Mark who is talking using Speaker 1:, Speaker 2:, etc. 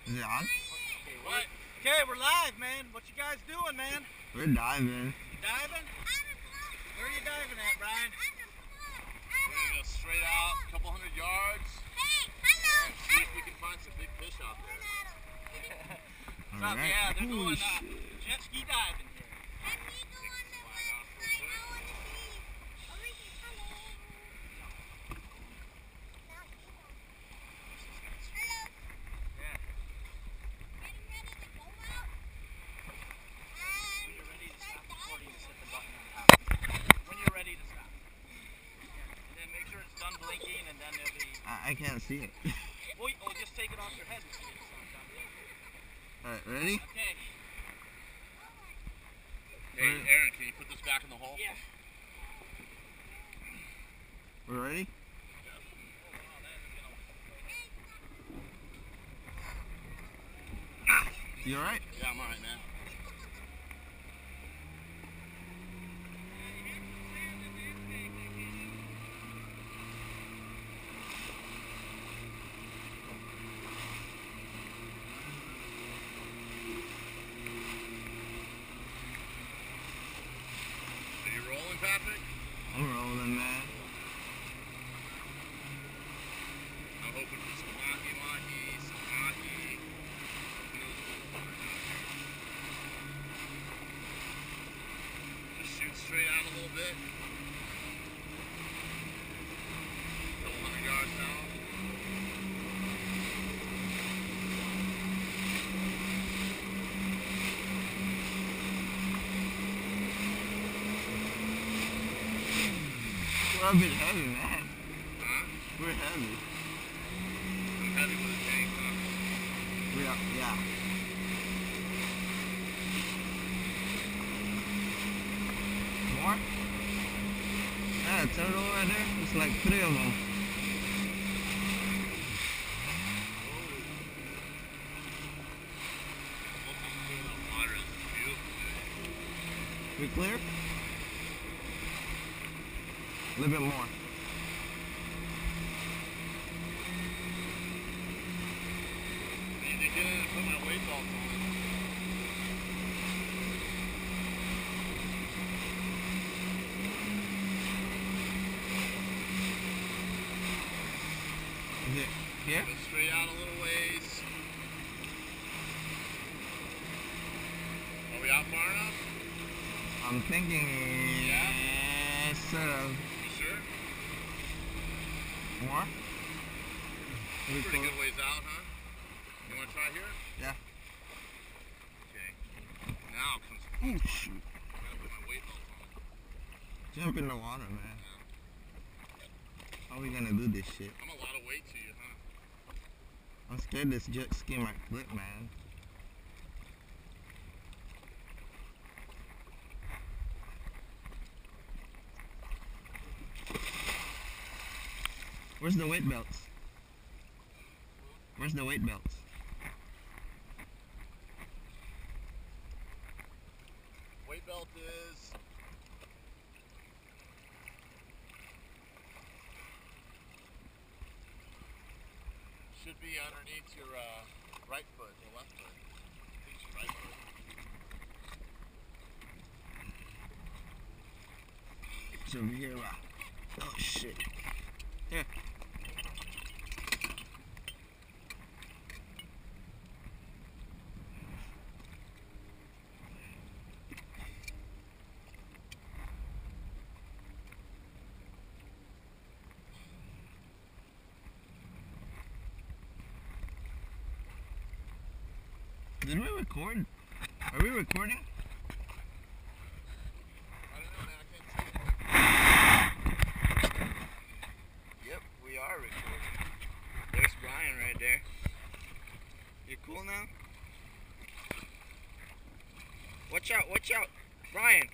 Speaker 1: Is it on?
Speaker 2: Okay, what? Okay, we're live, man. What you guys doing, man?
Speaker 1: We're diving.
Speaker 2: Diving? Where are you diving at, Brian?
Speaker 3: We're gonna go straight out, a couple hundred yards, and see if we can find some big fish out there.
Speaker 2: Right. Yeah, they're doing jet ski diving here.
Speaker 1: I can't see it.
Speaker 2: Well, just take it off your head and see it.
Speaker 1: Alright, ready?
Speaker 2: Okay.
Speaker 3: Hey, Aaron, can you put this back in the hole?
Speaker 2: Yeah.
Speaker 1: We're ready? You alright?
Speaker 3: Yeah, I'm alright, man. Patrick?
Speaker 1: I'm rolling, man.
Speaker 3: I'm hoping for some mahi, some ahi. Just shoot straight out a little bit. A couple hundred yards down.
Speaker 1: We're a bit heavy, man.
Speaker 3: Huh?
Speaker 1: We're heavy.
Speaker 3: I'm heavy with a tank, huh?
Speaker 1: We are, yeah. More? Yeah, a turtle right there. It's like 3 of them. We clear? A little bit more.
Speaker 3: I need to get in and put my weight belt on.
Speaker 1: Is it here?
Speaker 3: Go straight out a little ways. Are we out far enough?
Speaker 1: I'm thinking,
Speaker 3: yeah,
Speaker 1: sort of.
Speaker 3: You sure?
Speaker 1: More?
Speaker 3: Pretty good ways out, huh? You want to try here?
Speaker 1: Yeah.
Speaker 3: Okay. Now comes.
Speaker 1: Oh shoot!
Speaker 3: I gotta put my weight belt on.
Speaker 1: Jump in the water, man.
Speaker 3: Yeah.
Speaker 1: How are we gonna do this shit?
Speaker 3: I'm a lot of weight to you, huh?
Speaker 1: I'm scared this jet ski might flip, man. Where's the weight belts? Where's the weight belts?
Speaker 3: Weight belt is should be underneath your right foot or left foot. I think it's your right foot.
Speaker 1: It's over here. Oh shit. Here. Did we record? Are we recording?
Speaker 3: I don't know, man. I can't see.
Speaker 1: Yep, we are recording. There's Brian right there. You cool now? Watch out, Brian.